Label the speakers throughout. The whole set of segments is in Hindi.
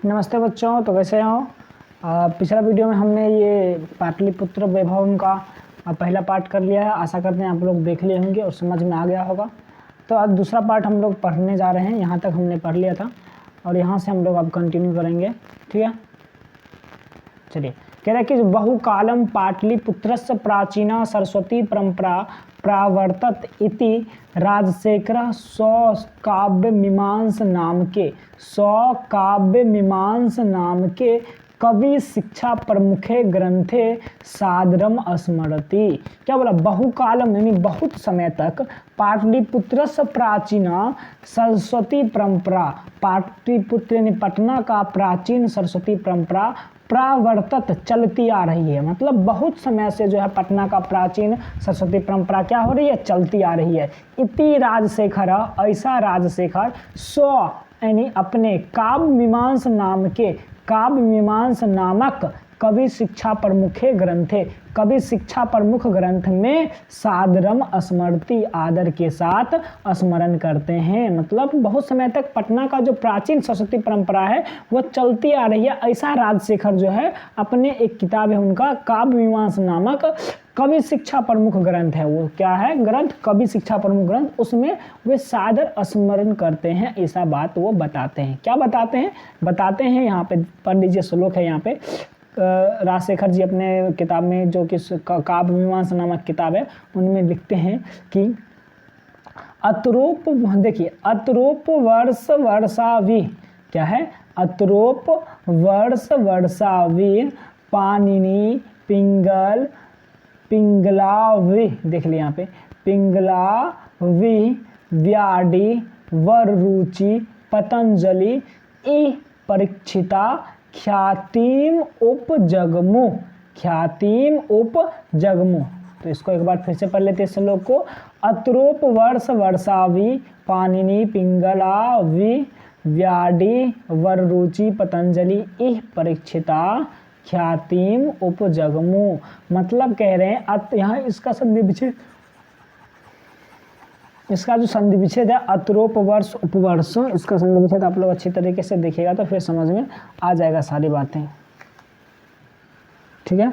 Speaker 1: नमस्ते बच्चों, तो कैसे हो। पिछला वीडियो में हमने ये पाटलिपुत्र वैभव का पहला पार्ट कर लिया है। आशा करते हैं आप लोग देख लिए होंगे और समझ में आ गया होगा। तो आज दूसरा पार्ट हम लोग पढ़ने जा रहे हैं। यहाँ तक हमने पढ़ लिया था और यहाँ से हम लोग अब कंटिन्यू करेंगे। ठीक है, चलिए। कह रहा है कि बहुकालम पाटलिपुत्रस्य प्राचीना सरस्वती परंपरा प्रावर्तत इति राजशेखर स्वकाव्यमीमांस नाम के कवि शिक्षा प्रमुखे ग्रंथे सादरम स्मरति। क्या बोला? बहुकालम यानी बहुत समय तक पाटलिपुत्रस्य प्राचीना सरस्वती परंपरा, पाटलिपुत्र यानी पटना का प्राचीन सरस्वती परंपरा प्रावर्तत चलती आ रही है। मतलब बहुत समय से जो है पटना का प्राचीन सरस्वती परंपरा क्या हो रही है? चलती आ रही है। इति राजशेखर, ऐसा राजशेखर स्व यानी अपने काव्यमीमांस नामक कवि शिक्षा प्रमुखे ग्रंथे, कवि शिक्षा प्रमुख ग्रंथ में सादरम स्मृति, आदर के साथ स्मरण करते हैं। मतलब बहुत समय तक पटना का जो प्राचीन सरस्वती परंपरा है वो चलती आ रही है। ऐसा राजशेखर जो है अपने एक किताब है उनका काव्यमीमांस नामक कवि शिक्षा प्रमुख ग्रंथ है। वो क्या है ग्रंथ? कवि शिक्षा प्रमुख ग्रंथ। उसमें वे सादर स्मरण करते हैं, ऐसा बात वो बताते हैं। क्या बताते हैं? बताते हैं यहाँ पे पढ़ लीजिए, श्लोक है यहाँ पे। राजशेखर जी अपने किताब में जो कि काव्यमीमांसा नामक किताब है उनमें लिखते हैं कि अतरोप, देखिए, अतरोप वर्ष वर्षावी, क्या है? अतरोप वर्ष वर्षावी पाणिनि पिंगलावी, देख लिया यहाँ पे, पिंगलावी व्याडी वररुचि पतंजलि ई परीक्षिता ख्यातिम उपजगमु। तो इसको एक बार फिर से पढ़ लेते हैं श्लोक को। अतरोप वर्ष वर्षावी पाणिनि पिंगलावी व्याडी वररुचि पतंजलि इह परीक्षिता ख्यातिम उपजगमु। मतलब कह रहे हैं यहाँ इसका संधि विच्छेद, इसका जो संधि विच्छेद है अतरोप वर्ष उपवर्ष, इसका संधि विच्छेद आप लोग अच्छी तरीके से देखिएगा तो फिर समझ में आ जाएगा सारी बातें। ठीक है,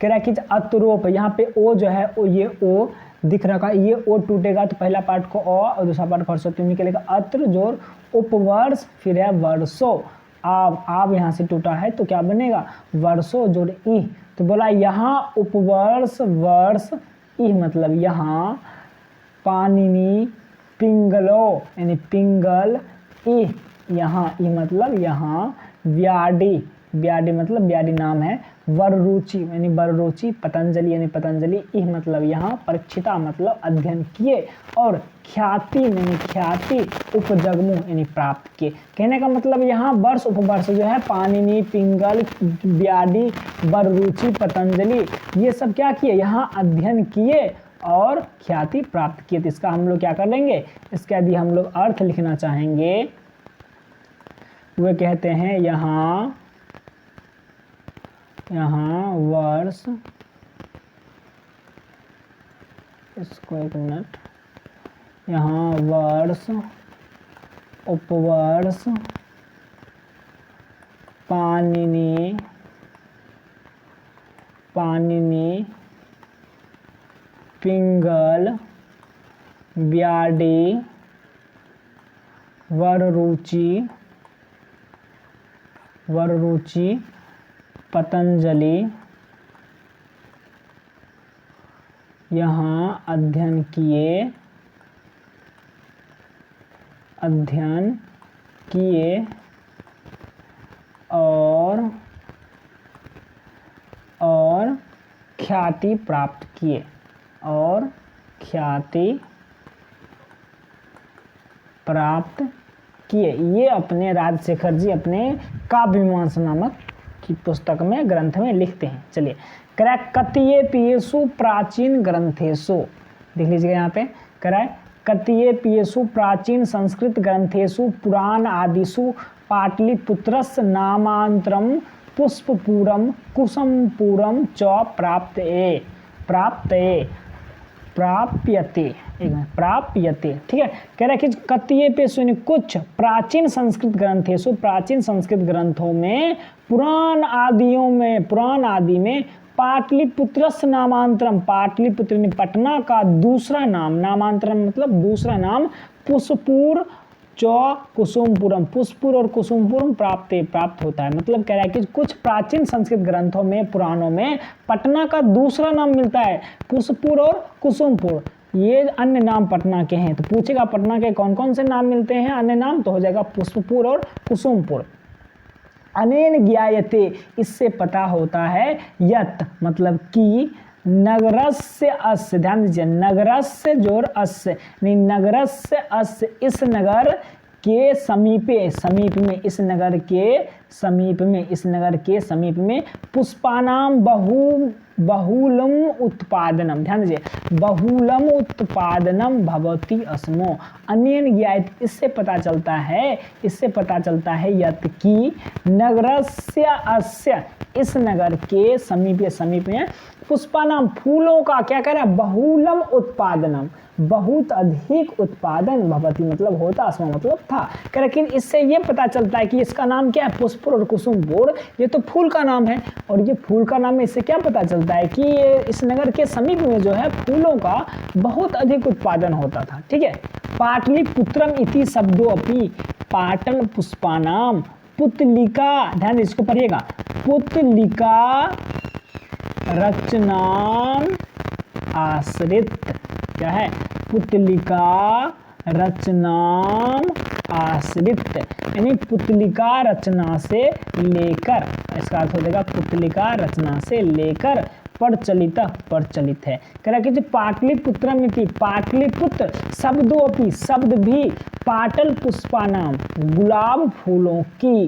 Speaker 1: कह रहा है कि अतरोप, यहाँ पे ओ जो है ओ, ये ओ दिख रखा, ये ओ टूटेगा तो पहला पार्ट को ओ और दूसरा पार्ट हर्षों निकलेगा। अत्र जोड़ उपवर्ष, फिर है वर्षो, आब यहाँ से टूटा है तो क्या बनेगा? वर्षो जोड़ ई। तो बोला यहाँ उपवर्ष वर्ष ई, मतलब यहाँ पाणिनि पिंगलो यानी पिंगल ई, यहाँ ई मतलब यहाँ व्याडी, व्याडी मतलब व्याडी नाम है, वररुचि यानी वररुचि, पतंजलि यानी पतंजलि, ई मतलब यहाँ परीक्षिता मतलब अध्ययन किए, और ख्याति यानी ख्याति, उपजगमु यानी प्राप्त किए। कहने का मतलब यहाँ वर्ष उपवर्ष जो है पाणिनि पिंगल व्याडी वररुचि पतंजलि ये सब क्या किए? यहाँ अध्ययन किए और ख्याति प्राप्त किए। तो इसका हम लोग क्या कर लेंगे? इसका यदि हम लोग अर्थ लिखना चाहेंगे, वे कहते हैं यहाँ वर्ष, इसको एक मिनट, यहाँ वर्ष उपवर्ष पाणिनि पिंगल व्याडी वररुचि पतंजलि यहाँ अध्ययन किए और ख्याति प्राप्त किए, और ख्याति प्राप्त किए। ये अपने राजशेखर जी अपने काव्यमीमांसा नामक की पुस्तक में ग्रंथ में लिखते हैं। चलिए, कतिये पियेषु प्राचीन ग्रंथेषु, देख लीजिएगा यहाँ पे कराए, कतिये पियेषु प्राचीन संस्कृत ग्रंथेषु पुराण आदिषु पाटलिपुत्रस्य नामांतरम पुष्पपूरम कुसुमपूरम च प्राप्यते एक मिनट, प्राप्यते, ठीक है। कह रहा है कि कतिये पे सुनिए, कुछ प्राचीन संस्कृत ग्रंथ है, सो प्राचीन संस्कृत ग्रंथों में पुराण आदि में पाटलिपुत्रस्य नामांतरम, पाटलिपुत्र ने पटना का दूसरा नाम, नामांतरम मतलब दूसरा नाम, पुष्पुर कुसुमपुरम, पुष्पुर और कुसुमपुरम प्राप्त होता है। मतलब कह रहा है कि कुछ प्राचीन संस्कृत ग्रंथों में, पुराणों में पटना का दूसरा नाम मिलता है, पुष्पुर और कुसुमपुर, ये अन्य नाम पटना के हैं। तो पूछेगा पटना के कौन कौन से नाम मिलते हैं अन्य नाम, तो हो जाएगा पुष्पुर और कुसुमपुर। अनेन ज्ञायते, इससे पता होता है, यत मतलब कि, नगरस्य अस्य, ध्यान दीजिए, नगरस्य जोर अस्य, नहीं नगरस्य अस्य, इस नगर के समीपे, समीप में, इस नगर के समीप में, इस नगर के समीप में पुष्पानाम बहुलम उत्पादनम, ध्यान दीजिए, बहुलम उत्पादनम भवति अस्मो। अनेन ज्ञात, इससे पता चलता है, इससे पता चलता है, यत कि नगरस्य अस्य, इस नगर के समीप में पुष्पानाम, फूलों का क्या कह रहा है, बहुलम उत्पादनम, बहुत अधिक उत्पादन, भवति मतलब होता, अस्मा मतलब था। कह रहा कि इससे ये पता चलता है कि इसका नाम क्या है, पुष्पुर और कुसुमपुर, ये तो फूल का नाम है, और ये फूल का नाम है, इससे क्या पता चलता है कि ये इस नगर के समीप में जो है फूलों का बहुत अधिक उत्पादन होता था, ठीक है। पाटलिपुत्रम इति शब्दों अपि पाटल पुष्पानाम पुतलिका, ध्यान इसको पढ़िएगा, पुतलिका रचनाम आश्रित, क्या है, पुतलिका रचनाम आश्रित, यानी पुतलिका रचना से लेकर, इसका अर्थ हो जाएगा पुतलिका रचना से लेकर प्रचलित है। कह रहा कि जो पाटलिपुत्रम इति, पाटलिपुत्र शब्दोपि, शब्द भी, पाटल पुष्पानाम, गुलाब फूलों की,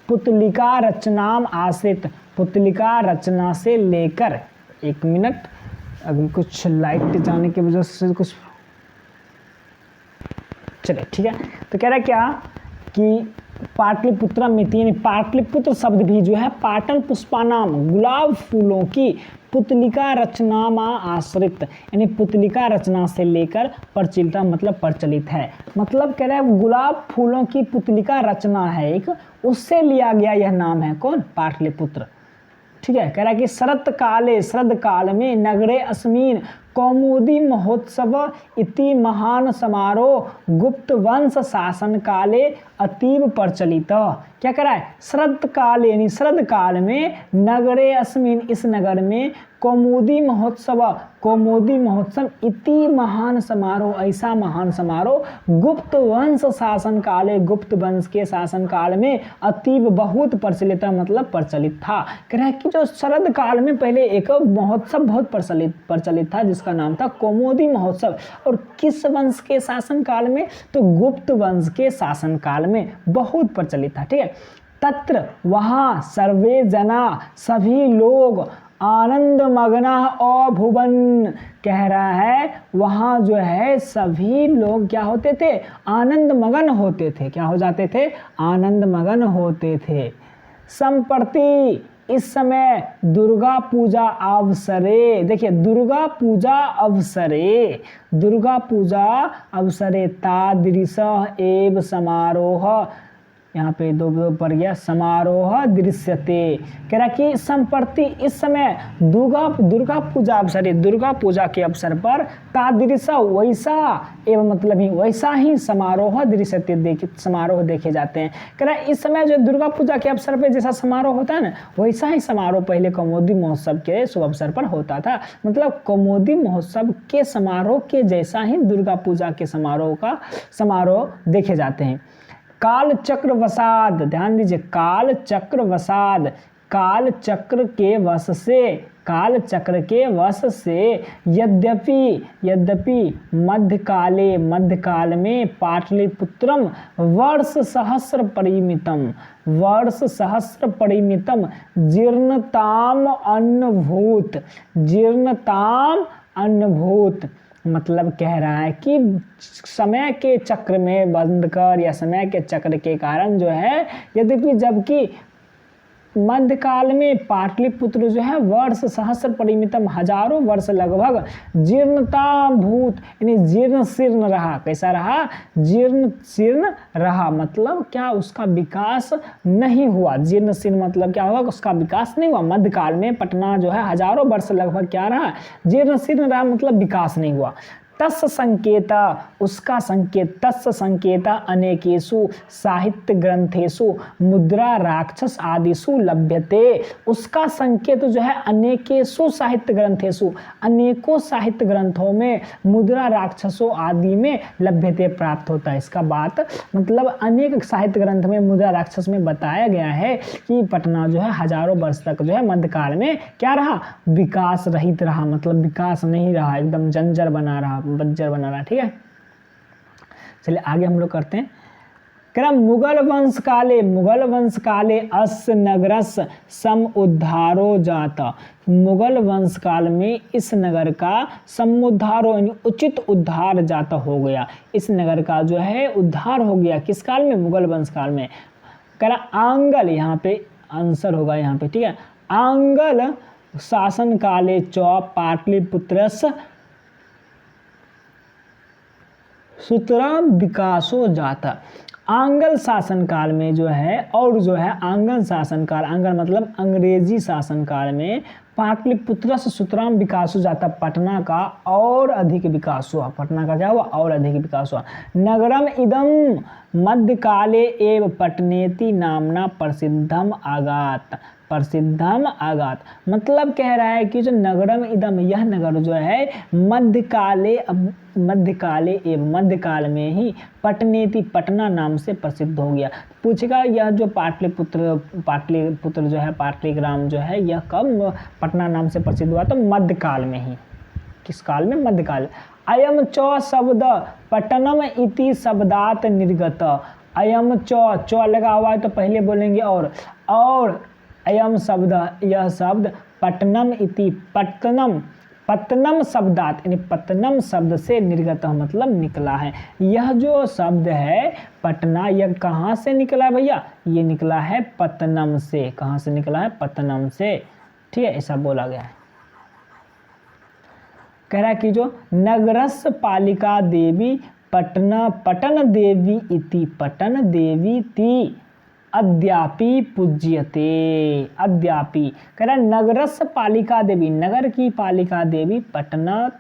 Speaker 1: पुतलिका रचनाम आश्रित, पुतलिका रचना से लेकर, एक मिनट, अभी कुछ लाइट जाने की वजह से कुछ, चलिए ठीक है। तो कह रहा है क्या कि पाटलिपुत्र मिति, पाटलिपुत्र शब्द भी जो है पाटल पुष्पानाम, गुलाब फूलों की, पुतलिका रचनामा आश्रित, यानी पुतलिका रचना से लेकर प्रचलित मतलब प्रचलित है। मतलब कह रहा है गुलाब फूलों की पुतलिका रचना है एक, उससे लिया गया यह नाम है कौन, पाटलिपुत्र, ठीक है। कह रहा है कि शरद काल में नगरे अस्मिन कौमुदी महोत्सव इति महान समारोह गुप्त वंश शासन काले अतीव प्रचलित। क्या कह रहा है, शरद काल यानी शरद काल में नगरे अस्मिन, इस नगर में कौमुदी महोत्सव इति महान समारोह, ऐसा महान समारोह गुप्त वंश शासन काले, गुप्त वंश के शासन काल में अतीव बहुत प्रचलित मतलब प्रचलित था। कह रहा है कि जो शरद काल में पहले एक महोत्सव बहुत प्रचलित था जिसका नाम था कौमुदी महोत्सव, और किस वंश के शासन काल में, तो गुप्त वंश के शासन काल में बहुत प्रचलित था, ठीक है। तत्र वहाँ सर्वे जना, सभी लोग आनंद मग्ना अभुवन, कह रहा है वहाँ जो है सभी लोग क्या होते थे, आनंद मगन होते थे, क्या हो जाते थे, आनंद मगन होते थे। संप्रति, इस समय दुर्गा पूजा अवसरे, देखिए दुर्गा पूजा अवसरे तादृश एव समारोह, यहाँ पे दो पर गया, समारोह दृश्यते। कह रहा कि संप्रति, इस समय दुर्गा पूजा अवसर, दुर्गा पूजा के अवसर पर तादृश वैसा एवं मतलब ही वैसा ही समारोह दृश्यते, समारोह देखे जाते हैं। कह रहा इस समय जो दुर्गा पूजा के अवसर पर जैसा समारोह होता है ना, वैसा ही समारोह पहले कौमुदी महोत्सव के शुभ अवसर पर होता था। मतलब कौमुदी महोत्सव के समारोह के जैसा ही दुर्गा पूजा के समारोह देखे जाते हैं। काल चक्र वसाद, ध्यान दीजिए, काल चक्र वसाद, काल चक्र के वश से यद्यपि मध्यकाल में पाटलिपुत्रम वर्ष सहस्र परिमितम जीर्णताम अन्नभूत, मतलब कह रहा है कि समय के चक्र में बंद कर, या समय के चक्र के कारण जो है, यद्यपि जबकि मध्यकाल में पाटलिपुत्र जो है वर्ष सहस्र परिमितम, हजारों वर्ष लगभग जीर्णताभूत यानी जीर्ण शीर्ण रहा। कैसा रहा? जीर्ण शीर्ण रहा, मतलब क्या उसका विकास नहीं हुआ। जीर्ण शीर्ण मतलब क्या हुआ? उसका विकास नहीं हुआ। मध्यकाल में पटना जो है हजारों वर्ष लगभग क्या रहा? जीर्ण शीर्ण रहा, मतलब विकास नहीं हुआ। तस् संकेता, उसका संकेत, तस् संकेता अनेकेषु साहित्य ग्रंथेषु मुद्रा राक्षस आदिषु लभ्यते। उसका संकेत जो है अनेकेषु साहित्य ग्रंथेषु, अनेकों साहित्य ग्रंथों में, मुद्रा राक्षसों आदि में लभ्यते प्राप्त होता है। इसका बात मतलब अनेक साहित्य ग्रंथ में, मुद्रा राक्षस में बताया गया है कि पटना जो है हजारों वर्ष तक जो है मध्यकाल में क्या रहा? विकास रहित रहा, मतलब विकास नहीं रहा, एकदम जंजर बना रहा, बंजर बना रहा। ठीक है, चलिए आगे हम लोग करते हैं। क्रम मुगल वंश काले, मुगल वंश काले अस्य नगरस सम उद्धारो जाता। मुगल वंश काल में इस नगर का समुद्धारो यानी उचित उद्धार जाता हो गया। इस नगर का जो है उद्धार हो गया। किस काल में? मुगल वंश काल में। कह रहा आंगल, यहाँ पे आंसर होगा यहाँ पे। ठीक है, आंगल शासन काले चौ पाटलिपुत्रस सुतराम विकासो जाता। आंगल शासन काल में जो है, और जो है आंगल शासन काल, आंगल मतलब अंग्रेजी शासन काल में पाटलिपुत्र से सुतराम विकास हो जाता। पटना का और अधिक विकास हुआ। पटना का क्या हुआ? और अधिक विकास हुआ। नगरम इदम मध्यकाले एव पटनेति नामना प्रसिद्धम आगात, प्रसिद्धम आगात, मतलब कह रहा है कि जो नगरम इदम, यह नगर जो है मध्यकाले, मध्यकाले एवं मध्यकाल में ही पटनेति, पटना नाम से प्रसिद्ध हो गया। पूछेगा यह जो पाटलिपुत्र जो है, पाटलिग्राम जो है, यह कब पटना नाम से प्रसिद्ध हुआ? तो मध्यकाल में ही। किस काल में? मध्यकाल। अयम चौ शब्द पटनम इति शब्दात निर्गत। अयम चौ, चौ लगा हुआ है तो पहले बोलेंगे और अयम शब्द, यह शब्द पटनम इति, पटनम, पतनम शब्दात यानी पतनम शब्द से निर्गत मतलब निकला है। यह जो शब्द है पटना, यह कहाँ से निकला है भैया? ये निकला है पतनम से। कहाँ से निकला है? पतनम से। ठीक है, ऐसा बोला गया है। कह रहा है कि जो नगरस पालिका देवी पटना, पटन देवी इति, पटन देवी ती अद्यापि पूज्यते। अद्यापि कह रहा नगरस पालिका देवी, नगर की पालिका देवी पटना,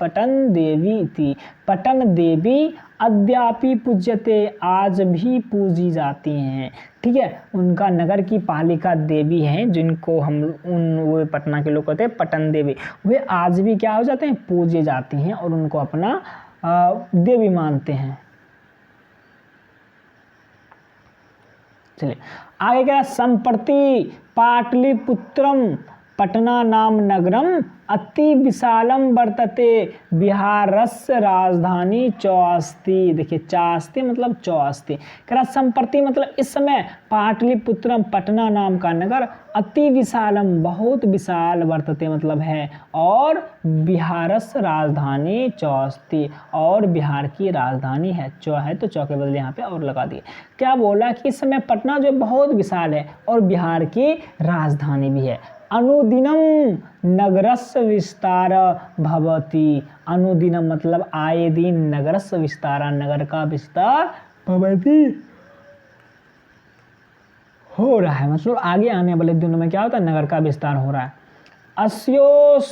Speaker 1: पटन देवी थी, पटन देवी अद्यापि पूज्यते, आज भी पूजी जाती हैं। ठीक है, उनका नगर की पालिका देवी हैं, जिनको हम वो पटना के लोग कहते हैं पटन देवी, वे आज भी क्या हो जाते हैं? पूजे जाती हैं और उनको अपना देवी मानते हैं। चलिए आगे क्या? संप्रति पाटलिपुत्रम पटना नाम नगरम अति विशालम वर्तते, बिहारस्य राजधानी चौस्ती। देखिए चास्ती मतलब चौस्ती। कह रहा संप्रति मतलब इस समय पाटलिपुत्रम पटना नाम का नगर अति विशालम बहुत विशाल वर्तते मतलब है, और बिहारस्य राजधानी चौस्ती, और बिहार की राजधानी है। चौ है तो चौ के बदले यहाँ पे और लगा दिए। क्या बोला कि इस समय पटना जो बहुत विशाल है और बिहार की राजधानी भी है। अनुदिनम नगरस्य विस्तार भवति। अनुदिनम मतलब आए दिन, नगरस्य विस्तार नगर का विस्तार भवति हो रहा है, मतलब आगे आने वाले दिनों में क्या होता है? नगर का विस्तार हो रहा है। अस्योस्तरस्याम,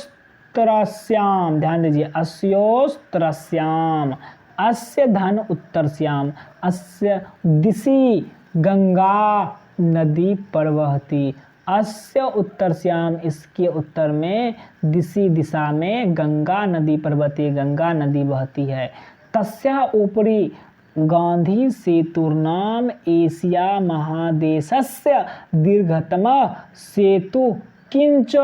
Speaker 1: ध्यान दीजिए, अस्योस्तरस्याम, अस्य धन उत्तरस्याम, अस्य दिशि गंगा नदी प्रवहति। अस्य उत्तरस्याम, इसके उत्तर में, दिशि दिशा में गंगा नदी प्रवहति, गंगा नदी बहती है। तस्या ऊपरी गांधी सेतुर्नाम एशिया महादेशस्य दीर्घतमः सेतु किंच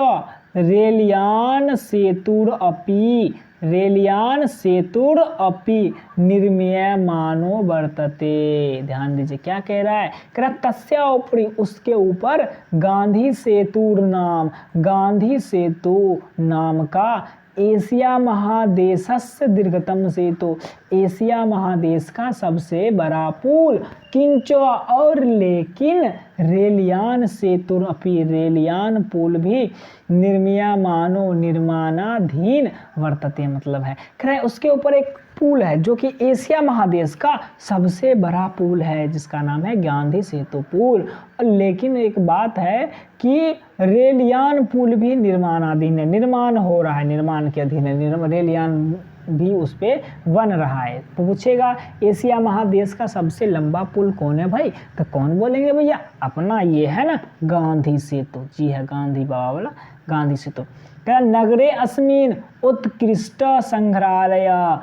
Speaker 1: रेलयान सेतुरपि, रेलयान सेतुरपि निर्मीयमानो वर्तते। ध्यान दीजिए क्या कह रहा है? कह रहा तस्या ऊपरी, उसके ऊपर गांधी सेतुर नाम, गांधी सेतु नाम का एशिया महादेशस्य दीर्घतम सेतु, एशिया महादेश का सबसे बड़ा पुल किंचो और लेकिन रेलयान सेतुरपि रेलयान पुल भी निर्मीयमानो निर्माणाधीन वर्तते, मतलब है कह रहा है उसके ऊपर एक पुल है जो कि एशिया महादेश का सबसे बड़ा पुल है जिसका नाम है गांधी सेतु पुल। लेकिन एक बात है कि रेलयान पुल भी निर्माणाधीन है, निर्माण हो रहा है, निर्माण के अधीन है, रेलयान भी उस पे बन रहा है। तो पूछेगा एशिया महादेश का सबसे लंबा पुल कौन है भाई, तो कौन बोलेंगे भैया, अपना ये है ना गांधी सेतु। जी है, गांधी बाबा वाला गांधी सेतु। नगरे अस्मिन उत्कृष्ट संग्रहालय,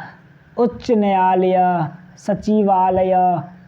Speaker 1: उच्च न्यायालय, सचिवालय,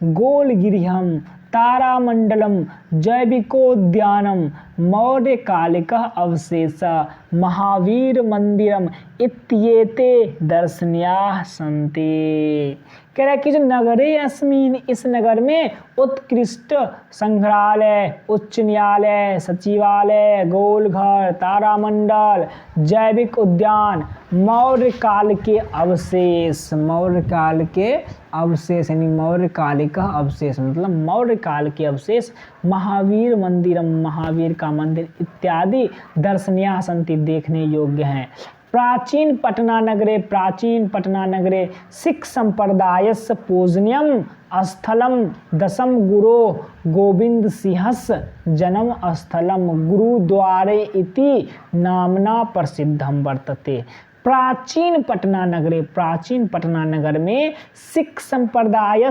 Speaker 1: गोलगृहम, तारामंडलम, जैविकोद्यानम, मौर्यकालिकः अवशेषः, महावीर मंदिरम इत्येते दर्शनीयाः सन्ति। कह रहा है कि जो नगरे अस्मिन, इस नगर में उत्कृष्ट संग्रहालय, उच्च न्यायालय, सचिवालय, गोलघर, तारामंडल, जैविक उद्यान, मौर्य काल के अवशेष, मौर्य काल के अवशेष यानी मौर्य कालिका अवशेष मतलब मौर्य काल के अवशेष, महावीर मंदिरम, महावीर का मंदिर इत्यादि दर्शनीय संति, देखने योग्य हैं। प्राचीन पटना नगरे, प्राचीन पटना नगरे सिख संप्रदायस्य पूजनीयम स्थलम दशम गुरो गोविंद सिंहस्य जन्म स्थलम गुरुद्वारे इति नामना प्रसिद्धम वर्तते। प्राचीन पटना नगरे, प्राचीन पटना नगर में सिख संप्रदाय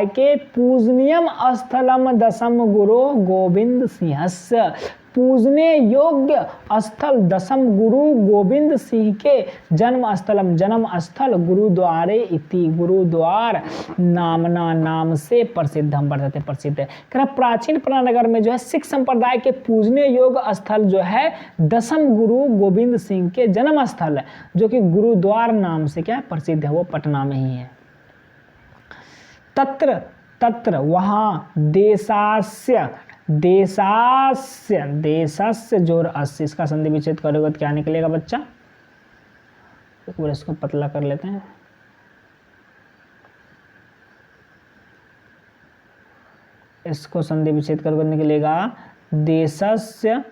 Speaker 1: के पूजनीयम स्थलम दशम गुरु गोविंद सिंहस्य, पूजने योग्य स्थल दशम गुरु गोविंद सिंह के जन्म स्थलम, जन्म स्थल गुरुद्वारे इति, गुरुद्वार नामना, नाम से प्रसिद्धम वर्तते, प्रसिद्ध है। कह प्राचीन पटना नगर में जो है सिख संप्रदाय के पूजने योग्य स्थल जो है दशम गुरु गोविंद सिंह के जन्म स्थल है, जो कि गुरुद्वार नाम से क्या प्रसिद्ध है, वो पटना में ही है। तत्र तत्र वहाँ देशास्य, देशास्य, देशस्य जोर अस्य, इसका संधि विच्छेद करोगे तो क्या निकलेगा बच्चा, एक बार इसको पतला कर लेते हैं। इसको संधि विच्छेद करोगे निकलेगा देशस्य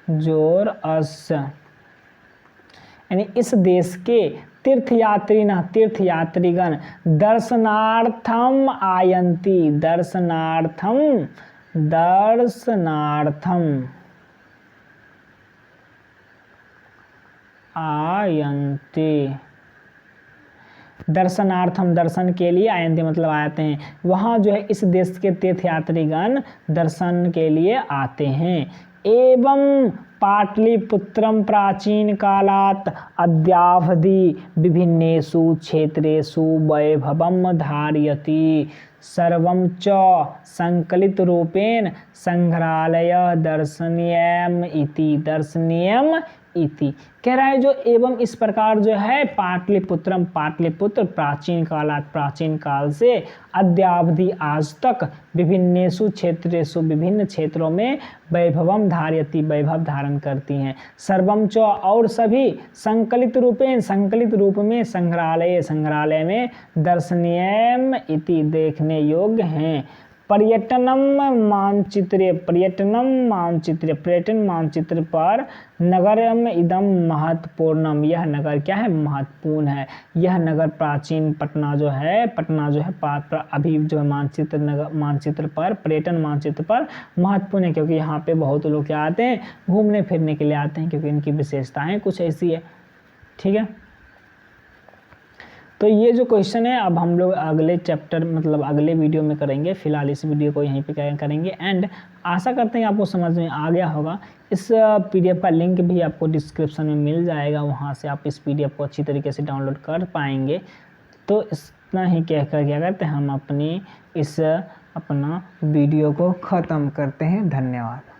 Speaker 1: जोर अस्य, यानी इस देश के तीर्थयात्रीगण दर्शनार्थम आयन्ति, दर्शनार्थम आयन्ति, दर्शनार्थम दर्शन के लिए, आयन्ति मतलब आते हैं। वहाँ जो है इस देश के तीर्थयात्रीगण दर्शन के लिए आते हैं। एवं पाटलिपुत्रम प्राचीन कालात् अद्यावधि विभिन्नेषु क्षेत्रेषु वैभवं धारयति, सर्वं च संकलित रूपेण संग्रहालय दर्शनीयम इति, दर्शनीयम इति। कह रहा है जो एवं इस प्रकार जो है पाटलिपुत्रम, पाटलिपुत्र प्राचीन कालात, प्राचीन काल से, अद्यावधि आज तक, विभिन्नेषु क्षेत्रेषु विभिन्न क्षेत्रों में, वैभवम धारयति वैभव धारण करती हैं, सर्वम च और सभी, संकलित रूपेण संकलित रूप में, संग्रहालय संग्रहालय में, दर्शनीयम इति देखने योग्य हैं। पर्यटन मानचित्र पर नगरम इदम महत्वपूर्णम, यह नगर क्या है, महत्वपूर्ण है। यह नगर प्राचीन पटना जो है अभी जो मानचित्र पर, पर्यटन मानचित्र पर महत्वपूर्ण है, क्योंकि यहाँ पे बहुत लोग क्या आते हैं, घूमने फिरने के लिए आते हैं, क्योंकि इनकी विशेषताएं कुछ ऐसी है। ठीक है, तो ये जो क्वेश्चन है अब हम लोग अगले चैप्टर मतलब अगले वीडियो में करेंगे। फिलहाल इस वीडियो को यहीं पे करेंगे एंड आशा करते हैं आपको समझ में आ गया होगा। इस पीडीएफ का लिंक भी आपको डिस्क्रिप्शन में मिल जाएगा, वहाँ से आप इस पीडीएफ को अच्छी तरीके से डाउनलोड कर पाएंगे। तो इतना ही कहकर क्या करते हैं हम अपनी अपना वीडियो को ख़त्म करते हैं। धन्यवाद।